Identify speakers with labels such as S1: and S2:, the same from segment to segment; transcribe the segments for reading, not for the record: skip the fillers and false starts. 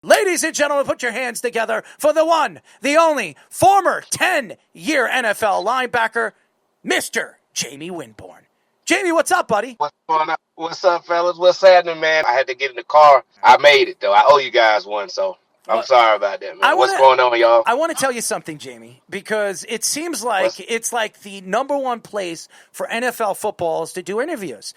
S1: Ladies and gentlemen, put your hands together for the one, the only, former 10-year NFL linebacker, Mr. Jamie Winborn. Jamie, what's up, buddy?
S2: What's going on? What's up, fellas? What's happening, man? I had to get in the car. I made it, though. I owe you guys one, so I'm
S1: Well,
S2: sorry about that,
S1: I
S2: man.
S1: want
S2: What's
S1: to
S2: going on, y'all?
S1: I want to tell you something, Jamie, because it seems like it's like the number one place for NFL footballs to do interviews.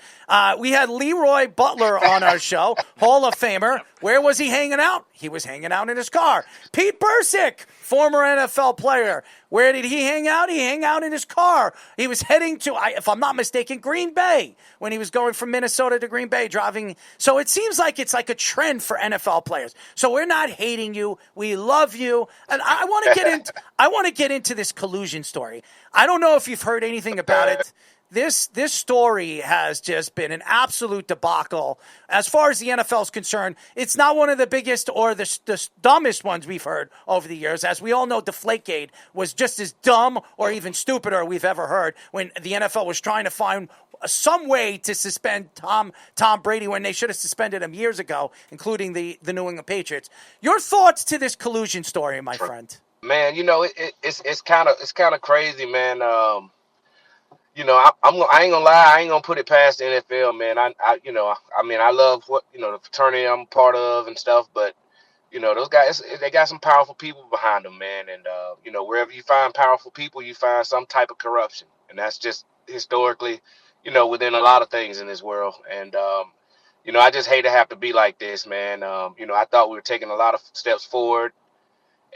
S1: We had Leroy Butler on our show, Hall of Famer. Where was he hanging out? He was hanging out in his car. Pete Bursick, former NFL player. Where did he hang out? He hung out in his car. He was heading to, if I'm not mistaken, Green Bay when he was going from Minnesota to Green Bay driving. So it seems like it's like a trend for NFL players. So we're not hating you. We love you. And I want to get into this collusion story. I don't know if you've heard anything about it. This story has just been an absolute debacle. As far as the NFL is concerned, it's not one of the biggest or the dumbest ones we've heard over the years. As we all know, Deflategate was just as dumb or even stupider we've ever heard when the NFL was trying to find some way to suspend Tom Brady when they should have suspended him years ago, including the New England Patriots. Your thoughts to this collusion story, my friend?
S2: Man, it's kind of crazy, man. I ain't gonna lie. I ain't gonna put it past the NFL, man. I love what the fraternity I'm a part of and stuff, but those guys, they got some powerful people behind them, man. And wherever you find powerful people, you find some type of corruption, and that's just historically, within a lot of things in this world. And I just hate to have to be like this, man. I thought we were taking a lot of steps forward.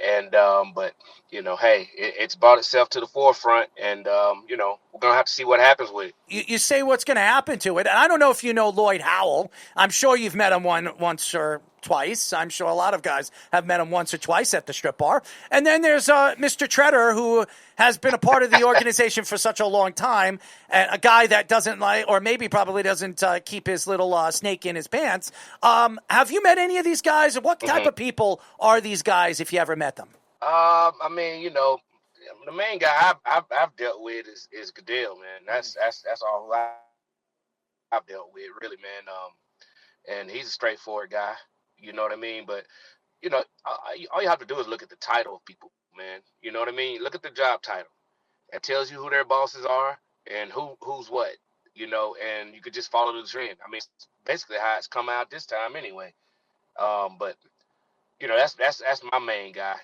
S2: And but hey, it's brought itself to the forefront, and we're gonna have to see what happens with it.
S1: You say what's going to happen to it, and I don't know if you know Lloyd Howell. I'm sure you've met him once or twice. I'm sure a lot of guys have met him once or twice at the strip bar. And then there's Mr. Treader, who has been a part of the organization for such a long time, and a guy that doesn't like, or maybe probably doesn't keep his little snake in his pants. Have you met any of these guys? What type of people are these guys, if you ever met them?
S2: The main guy I've dealt with is Goodell, man. That's all who I've dealt with, really, man. And he's a straightforward guy. You know what I mean? But all you have to do is look at the title of people, man. You know what I mean? Look at the job title. It tells you who their bosses are and who's what. And you could just follow the trend. I mean, it's basically how it's come out this time, anyway. But that's my main guy.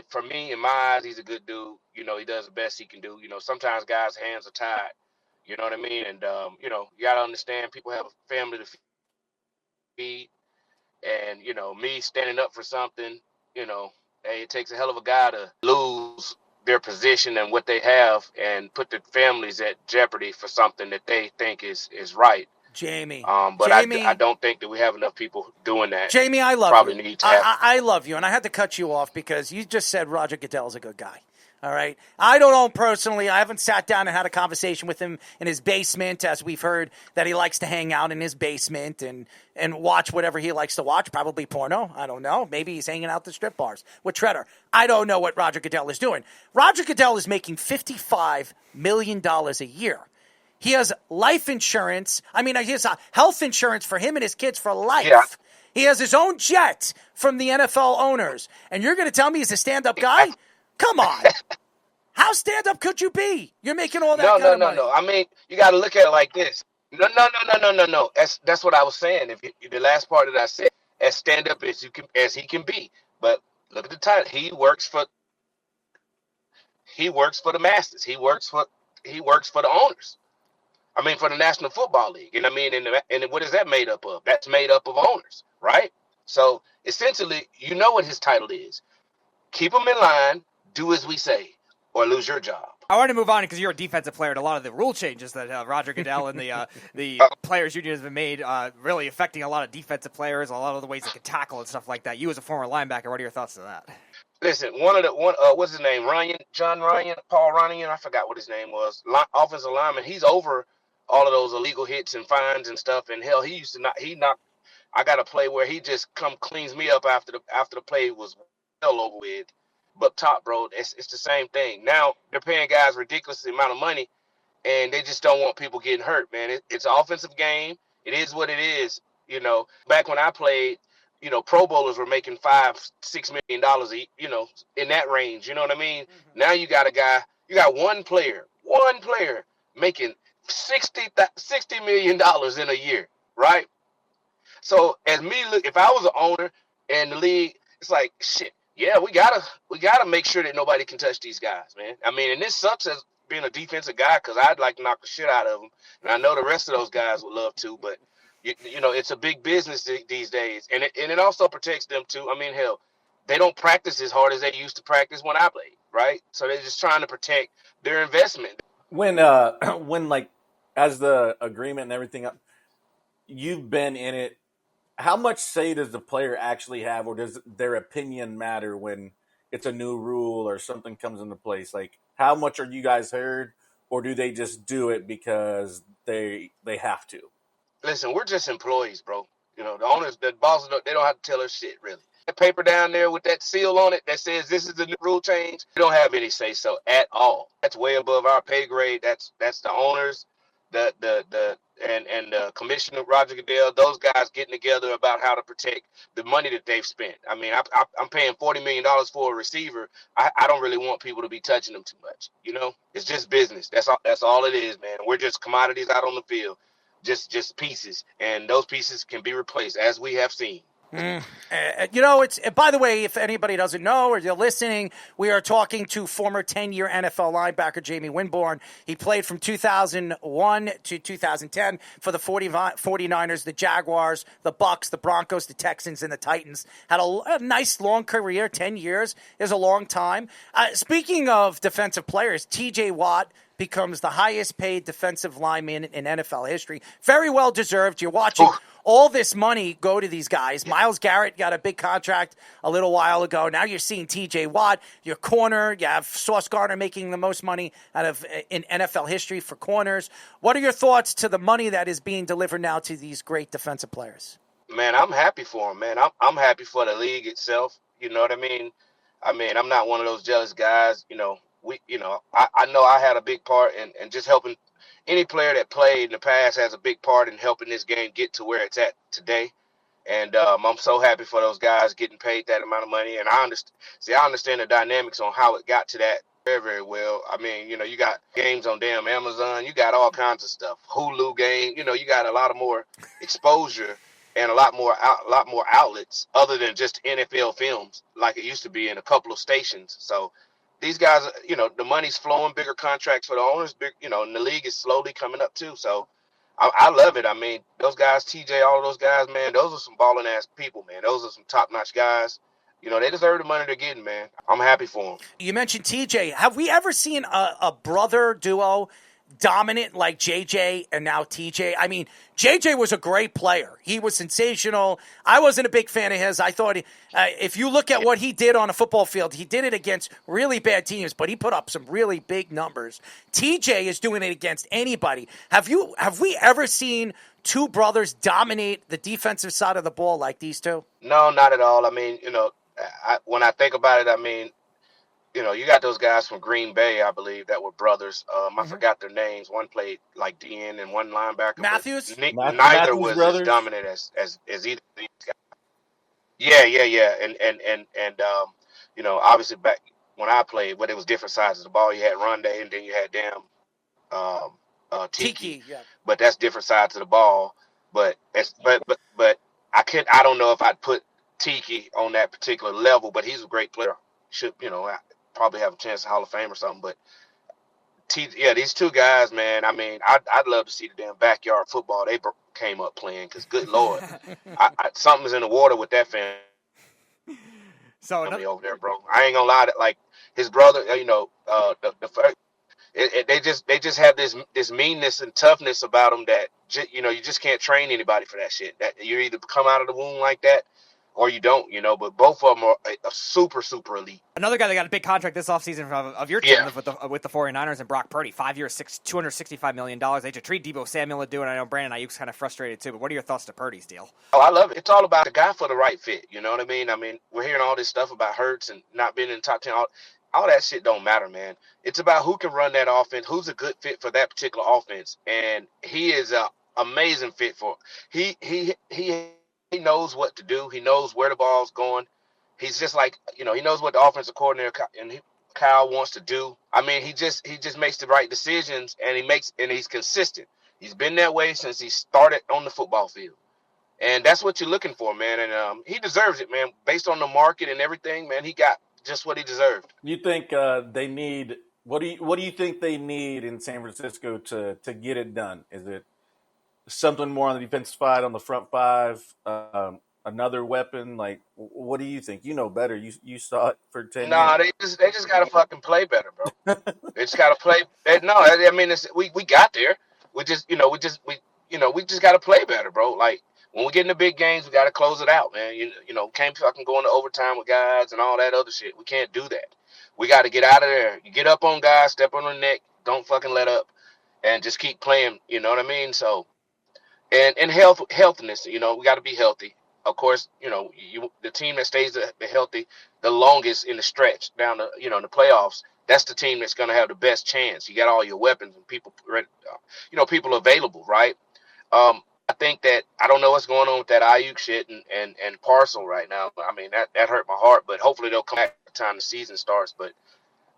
S2: For me, in my eyes, he's a good dude. He does the best he can do. Sometimes guys' hands are tied. You know what I mean? And you gotta understand, people have a family to feed. And me standing up for something, hey, it takes a hell of a guy to lose their position and what they have and put their families at jeopardy for something that they think is right.
S1: Jamie.
S2: But
S1: Jamie,
S2: I don't think that we have enough people doing that.
S1: Jamie, I love
S2: Probably
S1: you.
S2: Need to have.
S1: I love you, and I had to cut you off because you just said Roger Goodell's a good guy. All right. I don't know him personally. I haven't sat down and had a conversation with him in his basement, as we've heard that he likes to hang out in his basement and watch whatever he likes to watch, probably porno. I don't know. Maybe he's hanging out the strip bars with Treader. I don't know what Roger Goodell is doing. Roger Goodell is making $55 million a year. He has life insurance. I mean, he has health insurance for him and his kids for life. Yeah. He has his own jet from the NFL owners. And you're going to tell me he's a stand-up guy? Come on. How stand-up could you be? You're making all that kind of money.
S2: No. I mean, you got to look at it like this. No. That's what I was saying. If the last part that I said, as stand-up as he can be. But look at the title. He works for the masses. He works for the owners. I mean, for the National Football League. And I mean, and what is that made up of? That's made up of owners, right? So essentially, you know what his title is. Keep them in line, do as we say, or lose your job.
S3: I want to move on because you're a defensive player, and a lot of the rule changes that Roger Goodell and the Players Union has been made really affecting a lot of defensive players, a lot of the ways they can tackle and stuff like that. You as a former linebacker, what are your thoughts on that?
S2: Listen, what's his name? Paul Ryan, I forgot what his name was. Offensive lineman. He's over all of those illegal hits and fines and stuff. And hell, I got a play where he just cleans me up after the play was well over with. But top, bro, it's the same thing. Now they're paying guys ridiculous amount of money, and they just don't want people getting hurt, man. It's an offensive game. It is what it is. Back when I played, Pro Bowlers were making $5-6 million, in that range. You know what I mean?
S3: Mm-hmm.
S2: Now you got you got one player making $60 million in a year, right? So as me, if I was an owner and the league, it's like shit. Yeah, we gotta make sure that nobody can touch these guys, man. I mean, and this sucks as being a defensive guy because I'd like to knock the shit out of them, and I know the rest of those guys would love to, but it's a big business these days, and it also protects them too. I mean, hell, they don't practice as hard as they used to practice when I played, right? So they're just trying to protect their investment.
S4: When when like as the agreement and everything up, you've been in it. How much say does the player actually have, or does their opinion matter when it's a new rule or something comes into place? Like, how much are you guys heard, or do they just do it because they have to?
S2: Listen, we're just employees, bro. The owners, the bosses, they don't have to tell us shit, really. That paper down there with that seal on it that says this is the new rule change, we don't have any say so at all. That's way above our pay grade. That's the owners, and Commissioner Roger Goodell. Those guys getting together about how to protect the money that they've spent. I mean, I'm paying $40 million for a receiver. I don't really want people to be touching them too much. It's just business. That's all it is, man. We're just commodities out on the field. Just pieces, and those pieces can be replaced, as we have seen.
S1: It's by the way, if anybody doesn't know or you're listening, we are talking to former 10-year NFL linebacker Jamie Winborn. He played from 2001 to 2010 for the 49ers, the Jaguars, the Bucks, the Broncos, the Texans, and the Titans. Had a nice long career. 10 years is a long time. Speaking of defensive players, T.J. Watt becomes the highest paid defensive lineman in NFL history. Very well deserved. You're watching all this money go to these guys. Myles Garrett got a big contract a little while ago. Now you're seeing T.J. Watt, your corner. You have Sauce Gardner making the most money in NFL history for corners. What are your thoughts to the money that is being delivered now to these great defensive players?
S2: Man, I'm happy for him, man. I'm happy for the league itself. You know what I mean? I'm not one of those jealous guys. I know I had a big part in just helping. Any player that played in the past has a big part in helping this game get to where it's at today. And I'm so happy for those guys getting paid that amount of money. And I understand the dynamics on how it got to that very, very well. I mean, you got games on damn Amazon. You got all kinds of stuff. Hulu game. You got a lot of more exposure and a lot more outlets other than just NFL films like it used to be in a couple of stations. So these guys, the money's flowing, bigger contracts for the owners, and the league is slowly coming up too. So I love it. I mean, those guys, TJ, all of those guys, man, those are some balling ass people, man. Those are some top notch guys. They deserve the money they're getting, man. I'm happy for them.
S1: You mentioned TJ. Have we ever seen a brother duo dominant like JJ and now TJ? I mean, JJ was a great player. He was sensational. I wasn't a big fan of his. I thought if you look at what he did on a football field, he did it against really bad teams, but he put up some really big numbers. TJ is doing it against anybody. Have we ever seen two brothers dominate the defensive side of the ball like these two?
S2: No, not at all. I mean, when I think about it, I mean, you got those guys from Green Bay, I believe, that were brothers. I forgot their names. One played like DN and one linebacker.
S1: Matthews?
S2: Neither
S4: Matthews
S2: was
S4: brothers?
S2: as dominant as either of these guys. Yeah. And obviously back when I played, but it was different sides of the ball. You had Rondé and then you had Tiki.
S1: Yeah.
S2: But that's different sides of the ball. But I don't know if I'd put Tiki on that particular level, but he's a great player. Should probably have a chance to Hall of Fame or something. But these two guys, man. I mean, I'd love to see the damn backyard football they came up playing. Because good Lord, something's in the water with that family over there, bro. I ain't gonna lie. Like his brother, they just have this meanness and toughness about them that you just can't train anybody for that shit. That you either come out of the womb like that or you don't, but both of them are a super, super elite.
S3: Another guy that got a big contract this offseason of your team with the 49ers and Brock Purdy, 5 years, $265 million. They should treat Deebo Samuel to do, and I know Brandon Ayuk's kind of frustrated too, but what are your thoughts to Purdy's deal?
S2: Oh, I love it. It's all about the guy for the right fit, you know what I mean? I mean, we're hearing all this stuff about Hurts and not being in the top 10. All that shit don't matter, man. It's about who can run that offense, who's a good fit for that particular offense, and he is an amazing fit for it. He he knows what to do. He knows where the ball's going. He's just like, he knows what the offensive coordinator Kyle wants to do. I mean, he just makes the right decisions, and he's consistent. He's been that way since he started on the football field. And that's what you're looking for, man. And he deserves it, man. Based on the market and everything, man, he got just what he deserved.
S4: You think they need what do you think they need in San Francisco to get it done? Is it something more on the defensive side, on the front five, another weapon? Like, what do you think? You know better. You saw it for 10
S2: Nah,
S4: years.
S2: they just gotta fucking play better, bro. They just gotta play. No, I mean, we got there. We just gotta play better, bro. Like when we get in the big games, we gotta close it out, man. Can't fucking go into overtime with guys and all that other shit. We can't do that. We got to get out of there. You get up on guys, step on their neck, don't fucking let up, and just keep playing. You know what I mean? So, and healthiness. We got to be healthy. Of course, the team that stays healthy the longest in the stretch down the in the playoffs. That's the team that's going to have the best chance. You got all your weapons and people people available, right? I think that I don't know what's going on with that Ayuk shit and Parcel right now. I mean, that hurt my heart, but hopefully they'll come back by the time the season starts. But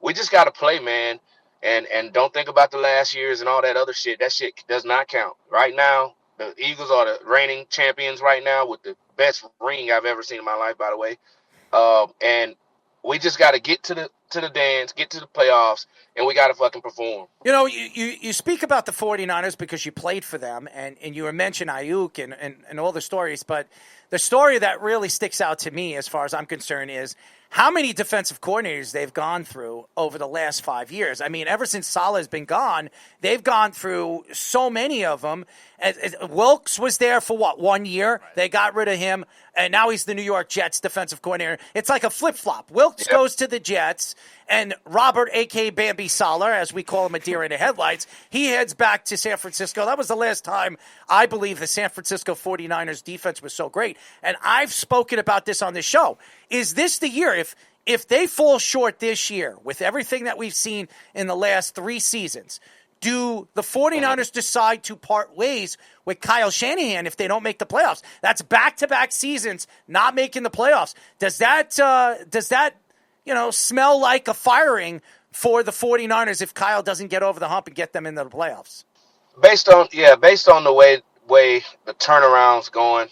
S2: we just got to play, man, and don't think about the last years and all that other shit. That shit does not count. Right now, the Eagles are the reigning champions right now with the best ring I've ever seen in my life, by the way. And we just got to get to the dance, get to the playoffs, and we got to fucking perform.
S1: You speak about the 49ers because you played for them, and you mentioned Ayuk and all the stories, but the story that really sticks out to me as far as I'm concerned is how many defensive coordinators they've gone through over the last 5 years. I mean, ever since Saleh's been gone, they've gone through so many of them. Wilkes was there for, 1 year? Right. They got rid of him, and now he's the New York Jets defensive coordinator. It's like a flip-flop. Wilkes goes to the Jets, and Robert, a.k.a. Bambi Saleh, as we call him a deer in the headlights, he heads back to San Francisco. That was the last time I believe the San Francisco 49ers defense was so great. And I've spoken about this on this show. Is this the year? If they fall short this year with everything that we've seen in the last 3 seasons, do the 49ers decide to part ways with Kyle Shanahan if they don't make the playoffs? That's back-to-back seasons not making the playoffs. Does that smell like a firing for the 49ers if Kyle doesn't get over the hump and get them into the playoffs?
S2: Based on the way the turnaround's going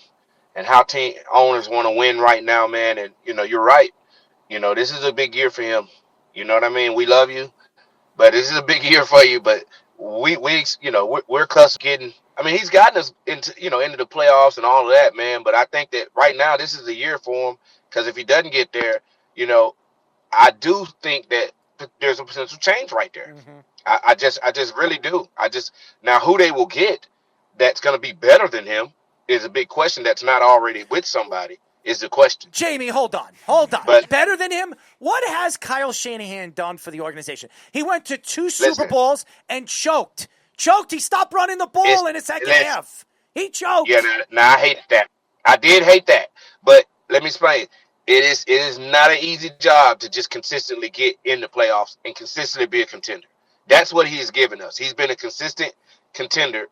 S2: and how team owners want to win right now, man, and you're right. This is a big year for him. You know what I mean? We love you, but this is a big year for you. But we're close to getting. I mean, he's gotten us into the playoffs and all of that, man. But I think that right now this is the year for him, because if he doesn't get there, I do think that there's a potential change right there. Mm-hmm. I just really do. Now who they will get that's going to be better than him is a big question. That's not already with somebody is the question.
S1: Jamie, hold on. But better than him? What has Kyle Shanahan done for the organization? He went to 2 Super Bowls and choked. He stopped running the ball in the second half. He choked.
S2: Yeah, I hated that. I did hate that. But let me explain. It is not an easy job to just consistently get in the playoffs and consistently be a contender. That's what he has given us. He's been a consistent contender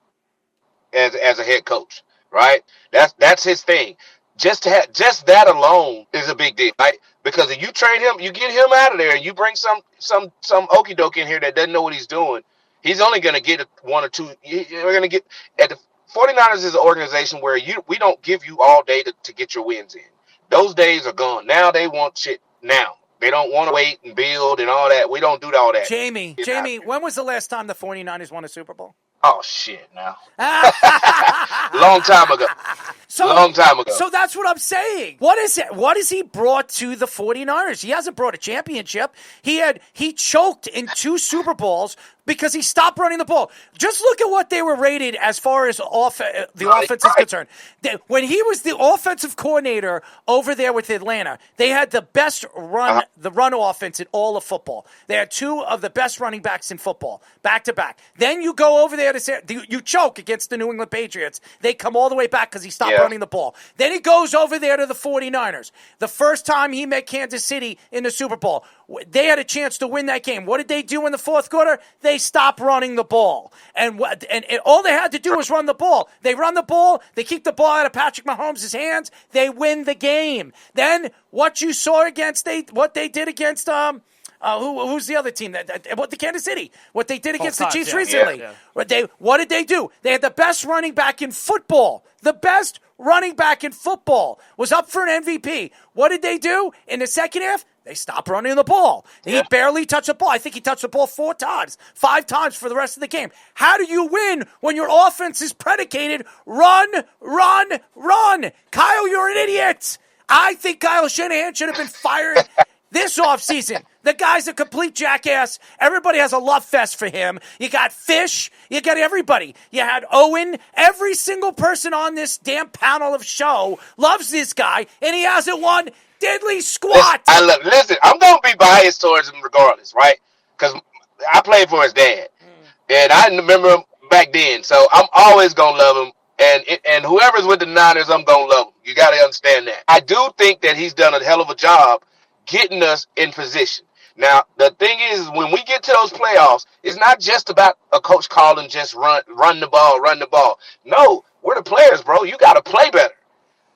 S2: as a head coach, right? That's his thing. Just that alone is a big deal, right? Because if you trade him, you get him out of there, and you bring some okie doke in here that doesn't know what he's doing. He's only going to get 1 or 2. We're going to get at the 49ers is an organization where we don't give you all day to get your wins in. Those days are gone. Now they want shit now. They don't want to wait and build and all that. We don't do all that.
S1: Jamie, when was the last time the 49ers won a Super Bowl?
S2: Oh, shit, now. Long time ago.
S1: So that's what I'm saying. What is it? What has he brought to the 49ers? He hasn't brought a championship. He choked in 2 Super Bowls because he stopped running the ball. Just look at what they were rated as far as the offense is concerned. When he was the offensive coordinator over there with Atlanta, they had the best run offense in all of football. They had 2 of the best running backs in football, back to back. Then you go over there to say you choke against the New England Patriots. They come all the way back because he stopped
S2: Yeah.
S1: running the ball. Then he goes over there to the 49ers. The first time he met Kansas City in the Super Bowl, they had a chance to win that game. What did they do in the fourth quarter? They stopped running the ball. And all they had to do was run the ball. They run the ball. They keep the ball out of Patrick Mahomes' hands. They win the game. Then what you saw what they did against who's the other team? What the Kansas City? What they did against the Chiefs recently?
S2: Yeah.
S1: What did they do? They had the best running back in football. The best running back in football was up for an MVP. What did they do in the second half? They stopped running the ball. He barely touched the ball. I think he touched the ball 4 times, 5 times for the rest of the game. How do you win when your offense is predicated run, run, run? Kyle, you're an idiot. I think Kyle Shanahan should have been fired this offseason. The guy's a complete jackass. Everybody has a love fest for him. You got Fish. You got everybody. You had Owen. Every single person on this damn panel of show loves this guy, and he hasn't won diddly squat.
S2: Listen, I'm going to be biased towards him regardless, right? Because I played for his dad, and I remember him back then, so I'm always going to love him. And whoever's with the Niners, I'm going to love him. You got to understand that. I do think that he's done a hell of a job getting us in position. Now, the thing is, when we get to those playoffs, it's not just about a coach calling just run the ball. No, we're the players, bro. You got to play better.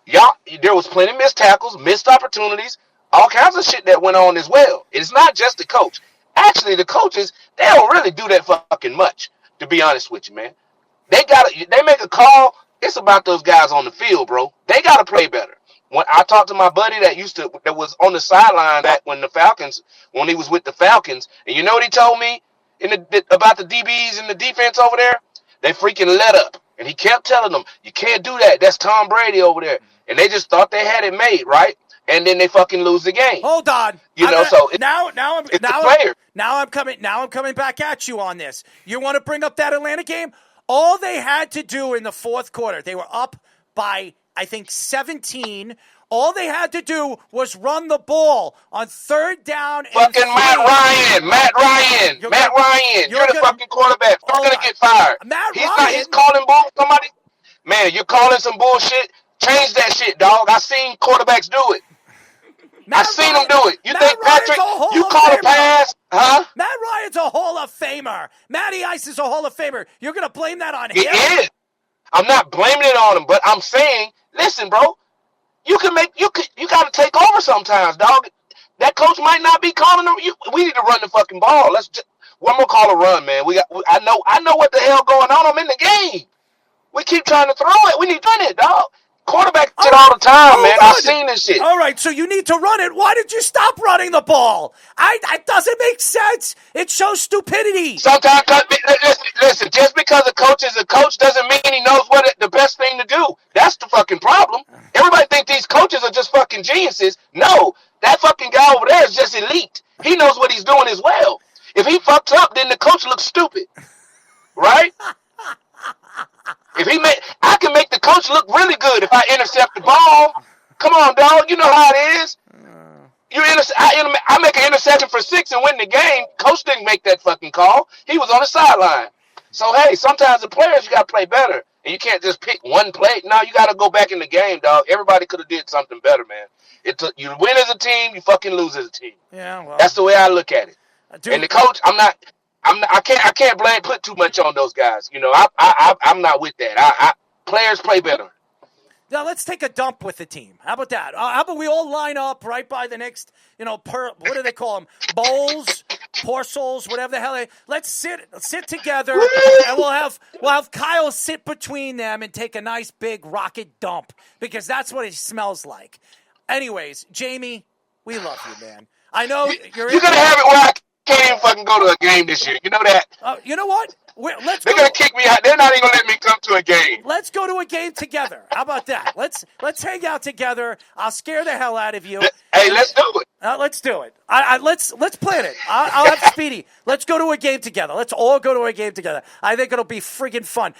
S2: Y'all, there was plenty of missed tackles, missed opportunities, all kinds of shit that went on as well. It's not just the coach. Actually, the coaches, they don't really do that fucking much, to be honest with you, man. They make a call. It's about those guys on the field, bro. They got to play better. When I talked to my buddy that was on the sideline when he was with the Falcons, and you know what he told me about the DBs and the defense over there? They freaking let up. And he kept telling them, you can't do that. That's Tom Brady over there. And they just thought they had it made, right? And then they fucking lose the game.
S1: Hold on. I'm coming back at you on this. You want to bring up that Atlanta game? All they had to do in the fourth quarter, they were up by, I think, 17. All they had to do was run the ball on 3rd down.
S2: Fucking Matt Ryan. You're the fucking quarterback. You're going to get fired. He's calling bull. Somebody. Man, you're calling some bullshit. Change that shit, dog. I seen quarterbacks do it. I seen them do it. You think Patrick, you call a pass, huh?
S1: Matt Ryan's a Hall of Famer. Matty Ice is a Hall of Famer. You're going to blame that on him?
S2: It is. I'm not blaming it on him, but I'm saying, listen, bro, you got to take over sometimes, dog. That coach might not be calling them. We need to run the fucking ball. One more call a run, man. I know what the hell going on. I'm in the game. We keep trying to throw it. We need to run it, dog. Quarterback shit all the time, man. I've seen this shit.
S1: All right, so you need to run it. Why did you stop running the ball? It doesn't make sense. It shows stupidity.
S2: Sometimes, listen, just because a coach is a coach doesn't mean he knows what the best thing to do. That's the fucking problem. Everybody think these coaches are just fucking geniuses. No, that fucking guy over there is just elite. He knows what he's doing as well. If he fucks up, then the coach looks stupid. Right? I can make the coach look really good if I intercept the ball. Come on, dog. You know how it is. I make an interception for 6 and win the game. Coach didn't make that fucking call. He was on the sideline. So, hey, sometimes the players, you got to play better. And you can't just pick one play. No, you got to go back in the game, dog. Everybody could have did something better, man. You win as a team, you fucking lose as a team.
S1: Yeah, well.
S2: That's the way I look at it. And the coach, I can't put too much on those guys. You know, I'm not with that. Players play better.
S1: Now let's take a dump with the team. How about that? How about we all line up right by the next, what do they call them? Bowls, parcels, whatever the hell. Let's sit together, and we'll have Kyle sit between them and take a nice big rocket dump, because that's what it smells like. Anyways, Jamie, we love you, man. I know you're
S2: gonna have it where I can't even fucking go to a game this year. You know that?
S1: You know what? They're
S2: gonna kick me out. They're not even gonna let me come to a game.
S1: Let's go to a game together. How about that? Let's hang out together. I'll scare the hell out of you.
S2: Hey, let's do it.
S1: Let's do it. Let's plan it. I'll have Speedy. Let's go to a game together. Let's all go to a game together. I think it'll be friggin' fun.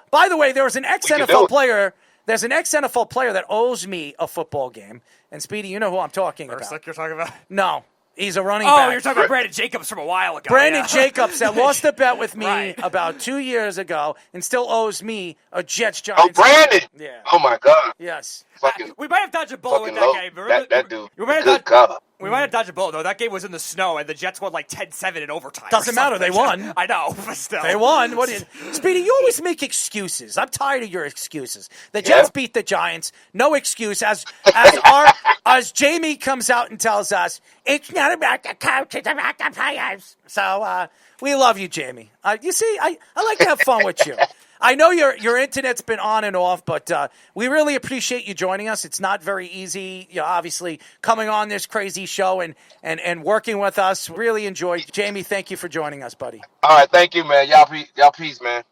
S1: By the way, there was an ex-NFL player. There's an ex-NFL player that owes me a football game. And Speedy, you know who I'm talking about.
S3: Like you're talking about?
S1: No. He's a running
S3: Oh,
S1: back.
S3: you're talking about Brandon Jacobs from a while ago.
S1: Brandon
S3: yeah.
S1: Jacobs that lost a bet with me
S3: Right.
S1: about 2 years ago and still owes me a Jets
S2: Oh,
S1: Giants.
S2: Brandon.
S1: Yeah.
S2: Oh my God.
S1: Yes.
S2: Fucking
S3: We might have dodged a bullet with
S2: fucking
S3: that
S2: low.
S3: game. Remember,
S2: That dude.
S3: we might have
S2: Good
S3: dodged,
S2: God.
S3: we might have dodged a bullet, though. That game was in the snow, and the Jets won like 10-7 in overtime.
S1: Doesn't
S3: or
S1: matter. They
S3: something.
S1: won.
S3: I know, but still.
S1: They won. Speedy, you always make excuses. I'm tired of your excuses. The Jets beat the Giants. No excuse. As Jamie comes out and tells us, it's not about the coach, it's about the players. So we love you, Jamie. You see, I like to have fun with you. I know your internet's been on and off, but we really appreciate you joining us. It's not very easy, obviously, coming on this crazy show and working with us. Really enjoyed. Jamie, thank you for joining us, buddy.
S2: All right, thank you, man. Y'all peace, man.